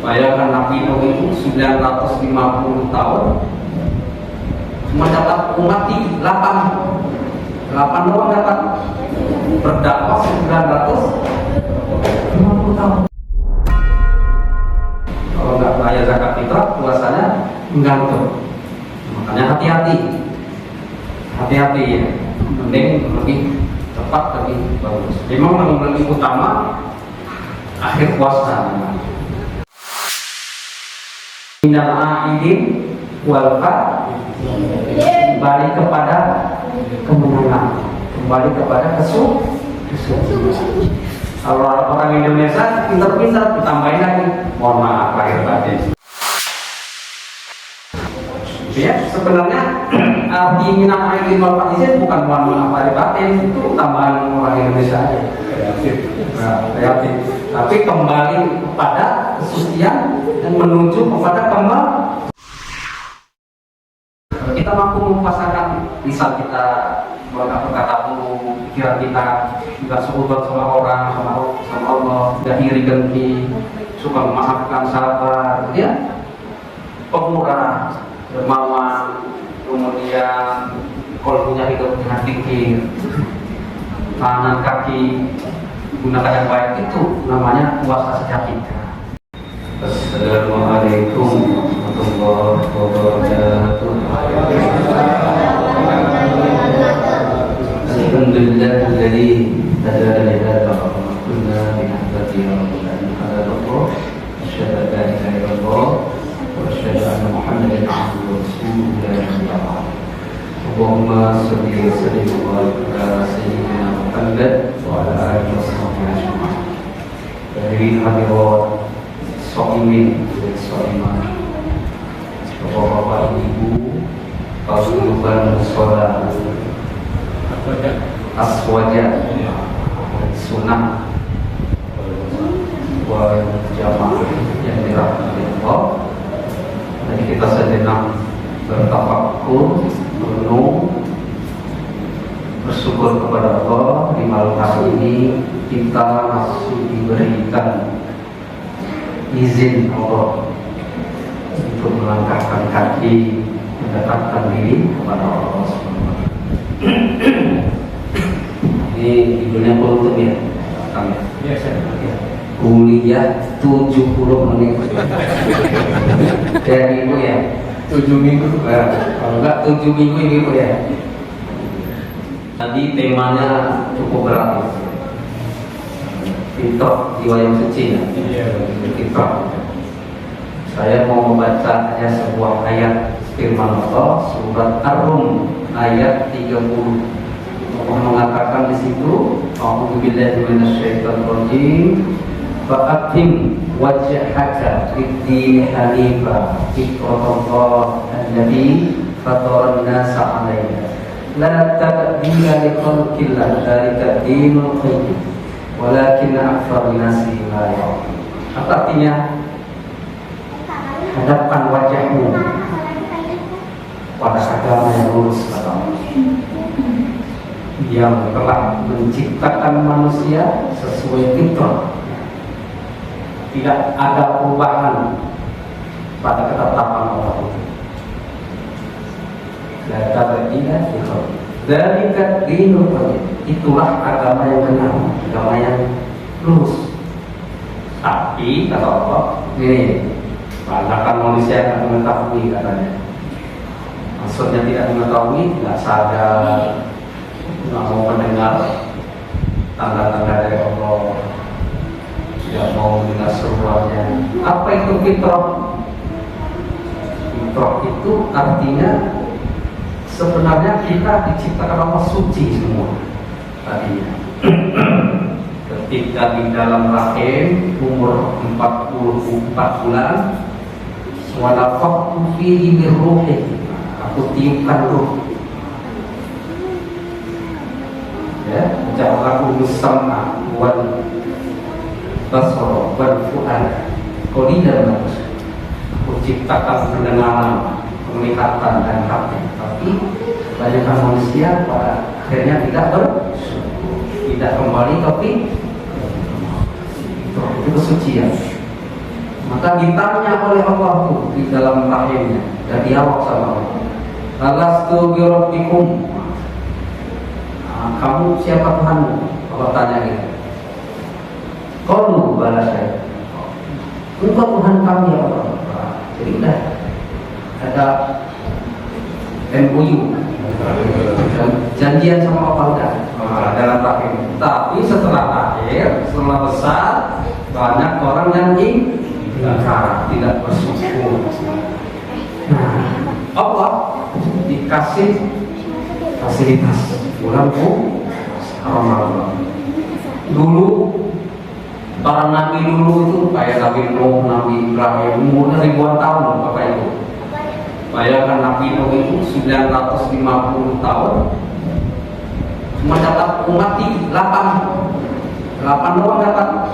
Bayangkan Nabi Nuh itu 950 tahun cuma dapat umat 8 doang dapat berdakwah 950 tahun. Kalau nggak bayar zakat fitrah, puasanya menggantung. Makanya hati-hati ya. Mending lebih cepat lebih bagus. Memang lebih utama akhir puasa. Minal aidin wal kembali kepada kemenangan, kembali kepada kesucian. Kalau orang Indonesia pintar-pintar ditambahin lagi, mohon maaf lahir batin. Ya, sebenarnya arti minal aidin wal faizin bukan mohon maaf lahir batin, itu tambahan orang Indonesia aja. Kreatif. Tapi kembali kepada kesucian dan menuju kepada kita mampu mempasakan misal kita berkata dulu pikiran kita nggak seubat sama orang, sama Allah, nggak iri dengki, suka memaafkan, sabar, ya, pemurah, dermawan, kemudian kolbunya hidup dengan pikir, tangan kaki gunakan yang baik, itu namanya puasa sejati. Assalamualaikum warahmatullahi wabarakatuh. Alhamdulillahilladzi hadana li hadza wa ma kunna linahtadiya lawla an hadana Allah. Asyhadu an la ilaha illallah wa asyhadu anna Muhammadan abduhu wa rasuluh. Allahumma shalli wa sallim ala sayyidina Muhammad wa ala alihi wa sahbihi ajma'in. Dari hadirat so'imin dan so'imah, bapak-bapak, ibu, pasukan musola, aswaja, sunnah, wal jamaah yang dirahmati Allah. Jadi kita sejenak bertafakkur, merenung, bersyukur kepada Allah di malam hari ini kita masih diberikan izin Allah untuk melangkahkan kaki, mendekatkan diri kepada Allah SWT. Ini judulnya kultum ya, Kang ya. Kuliah 70 menit. Dari ibu ya. 7 minggu. Kalau enggak 7 minggu ini ibu ya. Tadi temanya cukup berat. Fitrah, jiwa yang suci ya. Fitrah. Saya mau membaca hanya sebuah ayat firman Allah surat Ar-Rum ayat 30. Allah mengatakan di situ, A'udzubillahi minasyaitonir rajim. Fa'aqim wajhaka fid-din hanifa fitratallah allati fataran nasa 'alaiha la tabdila li khalqillah dzalika dinul qayyim walakin aktsarun nasi la ya'lamun. Apa artinya? Hadapkan wajahmu pada agama yang lurus, yang telah menciptakan manusia sesuai fitrah. Tidak ada perubahan pada ketetapan Allah itu. La tabdila li khalqillah dzalika dinul qayyim. Itulah agama yang benar, agama yang lurus. Tapi kata Allah, ini banyakkan manusia yang mengetahui katanya. Maksudnya tidak mengetahui, tidak sadar, tidak mau mendengar tanda-tanda dari Allah, tidak mau mendengar seruannya. Apa itu fitrah? Fitrah itu artinya sebenarnya kita diciptakan Allah suci semua tadinya. Ketika di dalam rahim umur 44 bulan, walaqtu fihi min ruhi, aku tiupkan ruh. Ya, ja'alahu sam'a wal basara wal fu'ad qalilan ma aku ciptakan pendengaran, penglihatan dan hati. Tapi kebanyakan manusia pada akhirnya tidak kembali, tapi itu kesucian. Maka ditanya oleh Allah tuh di dalam rahimnya dan dijawab sama Allah. Alastu bi rabbikum. Kamu siapa Tuhanmu? Allah tanya gitu. Qalu bala saya. Engkau Tuhan kami ya Allah. Jadi udah ada MOU, janjian sama Allah udah dalam rahim. Tapi setelah akhir, setelah besar, banyak orang yang ingkar, tidak bersyukur. Nah, Allah dikasih fasilitas bulan Ramadan. Dulu para nabi dulu itu kayak Nabi Nuh, Nabi Ibrahim, umurnya ribuan tahun Bapak Ibu. Bayangkan Nabi Nuh itu 950 tahun, cuma dapat umat 8 doang dapat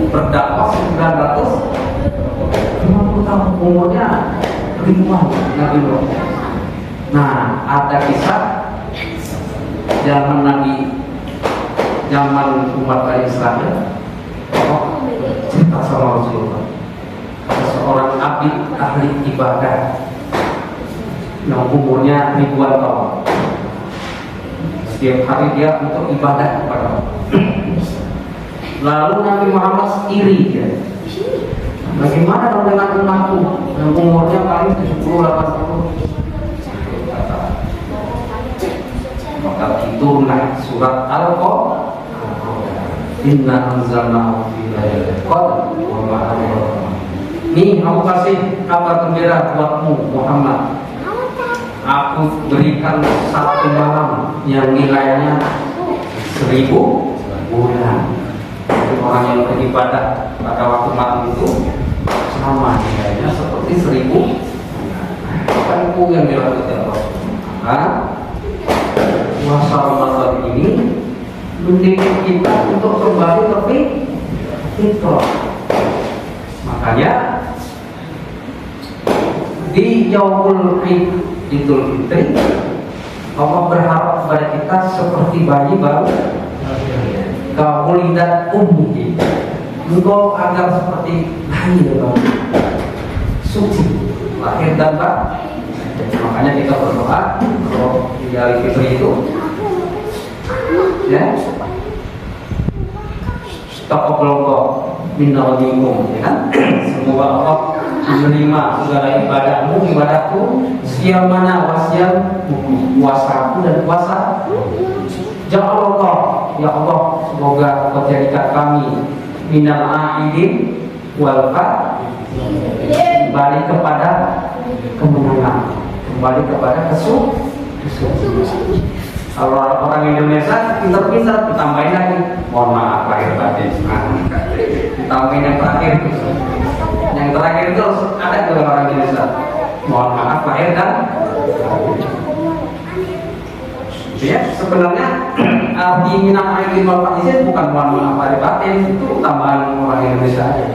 berdakwah 950 tahun, umurnya ribuan Nabi Nuh. Nah, ada kisah zaman umat Israel. Cerita sama Rasulullah, seorang abid ahli ibadah yang umurnya ribuan tahun. Setiap hari dia untuk ibadah kepada Allah. Lalu Nabi Muhammad iri dia. Bagaimana dong dengan umatku yang umurnya paling 70-80? Maka turunlah surat Al-Qur'an. Inna anzalnahu fi lailatul qadr wa ma adraka. Nih aku kasih kabar gembira buatmu Muhammad. Aku berikan satu malam yang nilainya 1000 bulan. Orang yang beribadah pada waktu malam itu sama nilainya seperti 1000. Apa itu yang dilakukan Allah? Puasa Ramadan ini mendidik kita untuk kembali ke fitrah. Makanya di Yaumul Idul Fitri Allah berharap kepada kita seperti bayi baru kaulidat ummi. Engkau agar seperti bayi baru suci lahir dan batin. Makanya kita berdoa kalau di hari Fitri itu ya taqabbalallahu minna wa minkum, ya kan? Semoga Allah menerima segala ibadahku, siang mana wasiat puasaku dan puasa. Ja'alallah, ya Allah, semoga Kau jadikan kami minal a'idin wal kembali kepada kemenangan, kembali kepada kesuksesan. Kalau orang Indonesia pintar-pintar ditambahin lagi, mohon maaf lahir batin, ditambahin yang terakhir. Yang terakhir itu ada juga orang Indonesia, mohon maaf lahir dan ya, sebenarnya arti minang aidin wal faizin bukan mohon maaf lahir batin, itu tambahan orang Indonesia aja.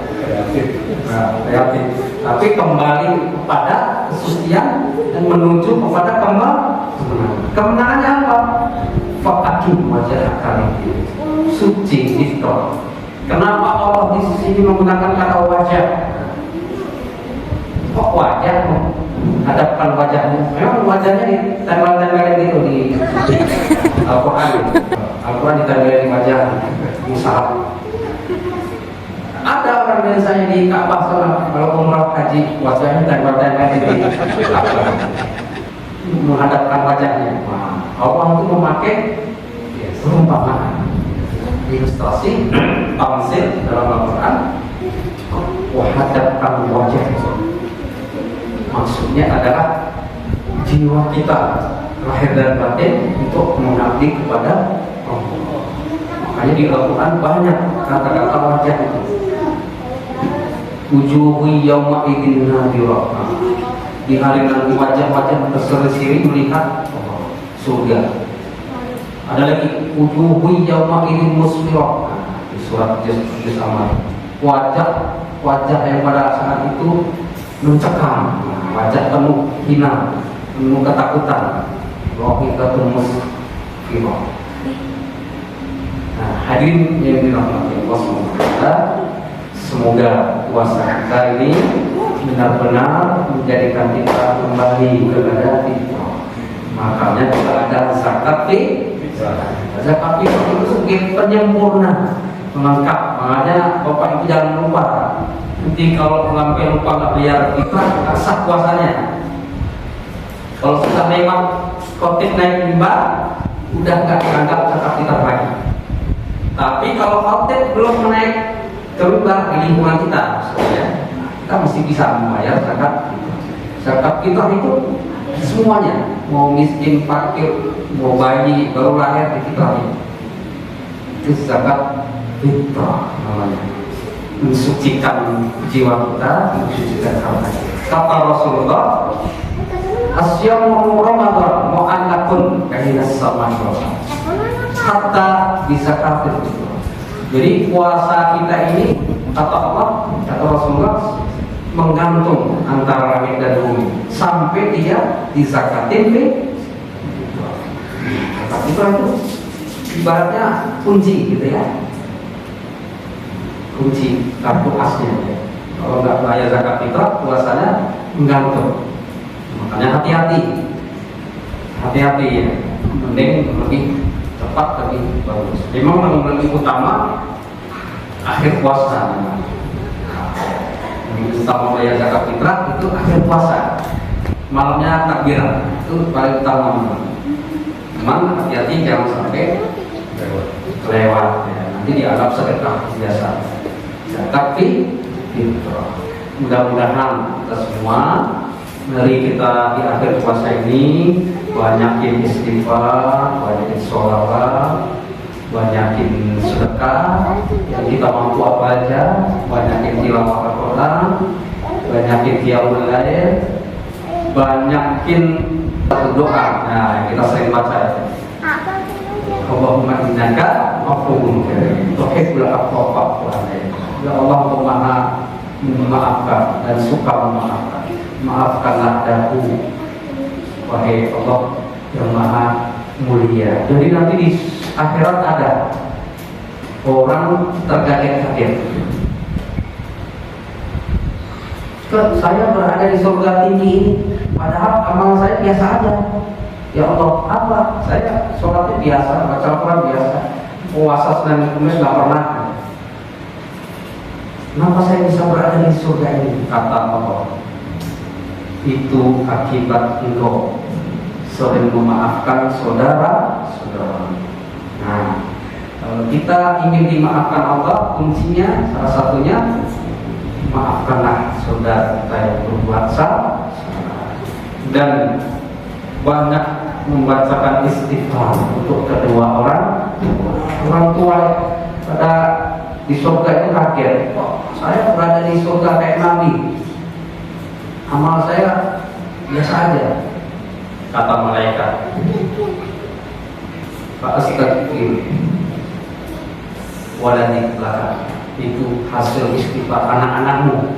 Kreatif. Tapi kembali kepada kesucian dan menuju kepada kemenangannya apa? Faqakim wajah kami suci fitrah. Kenapa Allah di sini menggunakan kata wajah? Kok wajah? Hadapkan wajahmu. Memang wajahnya ditempel-tempelin gitu di Al-Quran. Al-Quran ditempelin di wajah, musahaf. Ada orang biasanya di Ka'bah sana kalau umrah haji wajahnya tempel-tempel di menghadapkan wajahnya. Allah itu memakai perumpamaan, ilustrasi, tamsil dalam Al-Quran. Menghadapkan wajah, maksudnya adalah jiwa kita lahir dan batin untuk mengabdi kepada Allah. Makanya di Al-Quran banyak kata-kata wajah itu. Wujuhu yawma idin nadirah. Di hari nanti wajah-wajah berseri-seri melihat surga. Ada lagi wujuhu yawma idin musfirah. Di surat Al-Amr, wajah yang pada saat itu mencekam, wajah penuh hina, penuh ketakutan. Wahikatul musfirah. Nah, hadirin yang dirahmati Allah SWT, Semoga puasa kita ini benar-benar menjadikan kita kembali kepada fitrah. Makanya kita ada zakat fitrah. Zakat fitrah itu sebagai penyempurna, melengkap. Makanya Bapak Ibu jangan lupa. Nanti kalau sampai lupa nggak bayar fitrah, nggak sah puasanya. Kalau sudah lewat khotib naik mimbar, udah nggak dianggap zakat fitrah lagi. Tapi kalau khotib belum naik ke mimbar di lingkungan kita, kita mesti bisa membayar zakat fitrah. Zakat fitrah itu semuanya, mau miskin, fakir, mau bayi baru lahir di fitrah itu zakat fitrah namanya. Mensucikan jiwa kita, mensucikan harta. Kata Rasulullah, asyamu Ramadan mu'allaqun kahinas samai hatta bisa kafir. Jadi puasa kita ini kata Allah, kata Rasulullah, menggantung antara langit dan bumi sampai dia disakatin zakat itu ibaratnya kunci gitu ya, kunci kartu asnya. Kalau nggak bayar zakat fitrah, puasanya menggantung. Makanya hati-hati ya, mending lebih cepat lebih bagus. Memang lebih utama akhir puasa. Utama bayar zakat fitrah itu akhir puasa, malamnya takbiran itu paling utama. Memang hati-hati jangan sampai lewat ya. Nanti dianggap sedekah biasa. Zakat fitrah. Mudah-mudahan kita semua, mari kita di akhir puasa ini banyakin istighfar, banyakin sholawat, banyakin sedekah yang kita mampu apa aja, banyakin tilawah Al-Quran, banyakin qiyamul lail, banyakin doa. Nah, kita sering baca ya. Allahumma innaka afuwwun karim tuhibbul afwa fa'fu anni. Ya Allah, Engkau Maha memaafkan dan suka memaafkan. Maafkanlah daku, wahai Allah yang Maha mulia. Jadi nanti di akhirat ada orang terkaget-kaget. Saya berada di surga tinggi, padahal amal saya biasa aja. Ya Allah, apa? Saya sholatnya biasa, baca Al-Quran biasa, puasa Senin Kamis nggak pernah. Kenapa saya bisa berada di surga ini? Kata Allah, itu akibat engkau sering memaafkan saudara-saudara. Nah, kalau kita ingin dimaafkan Allah, kuncinya salah satunya maafkanlah saudara kita yang berbuat salah dan banyak membacakan istighfar untuk kedua orang tua. Pada di surga itu kaget, kok saya berada di surga kayak Nabi, amal saya biasa aja. Kata malaikat, Pak Astagfir waladik belakang, itu hasil istighfar anak-anakmu.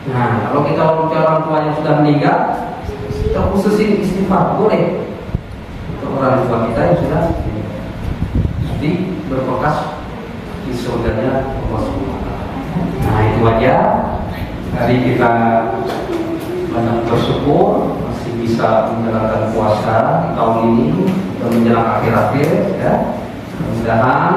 Nah, kalau kita orang tua yang sudah meninggal, kita khususin istighfar, boleh. Untuk orang tua kita yang sudah jadi berbekas di surganya Allah SWT. Nah, itu aja. Hari kita banyak bersyukur masih bisa menjalankan puasa di tahun ini dan menjelang akhir-akhir ya. Mudah-mudahan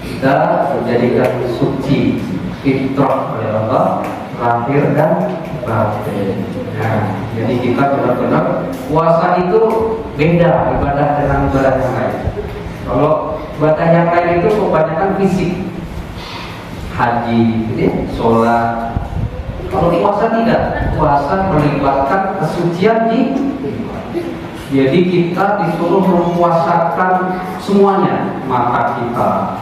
kita menjadikan suci fitrah oleh Allah lahir dan batin. Nah, jadi kita benar-benar puasa itu beda ibadah dengan ibadah yang lain. Kalau ibadah yang lain itu kebanyakan fisik, haji, sholat. Kalau puasa tidak, puasa melibatkan kesucian di. Jadi kita disuruh mempuasakan semuanya, mata kita,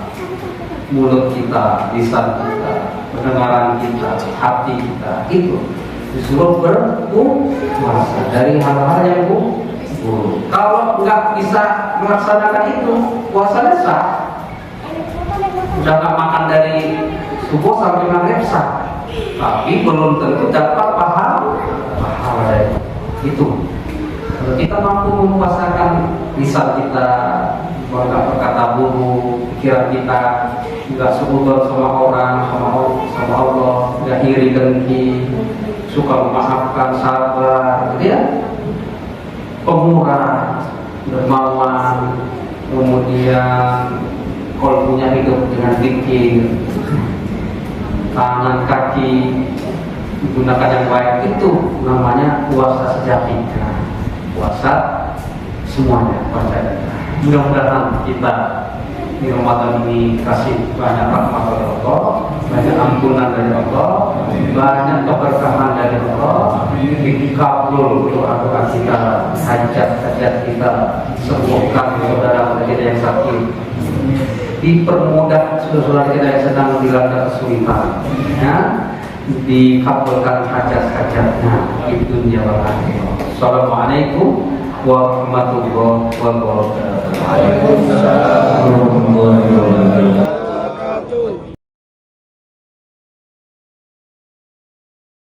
mulut kita, lisan kita, pendengaran kita, hati kita, itu disuruh berpuasa dari hal-hal yang buruk. Kalau nggak bisa melaksanakan itu, puasanya sah. Udah nggak makan dari subuh sampai maghrib sah, tapi belum tentu dapat pahala dari itu. Kalau kita mampu memuasakan lisan kita, nggak berkata buruk, pikiran kita nggak seudon sama orang, sama Allah, nggak iri dengki, suka memaafkan, sabar, gitu ya, pemurah, dermawan, kemudian kolbunya hidup dengan zikir, tangan kaki digunakan yang baik, itu namanya puasa sejati. Nah, puasa semuanya, percaya. Mudah-mudahan kita di Ramadan ini kasih banyak rahmat dari Allah, banyak ampunan dari Allah, banyak keberkahan dari Allah, dikabul doa-doa kita, hajat-hajat kita, sembuhkan saudara kita yang sakit, dipermudah saudara kita yang sedang dilanda kesulitan, ya, dikabulkan hajat-hajatnya di dunia wal akhirah. Assalamualaikum warahmatullahi wabarakatuh.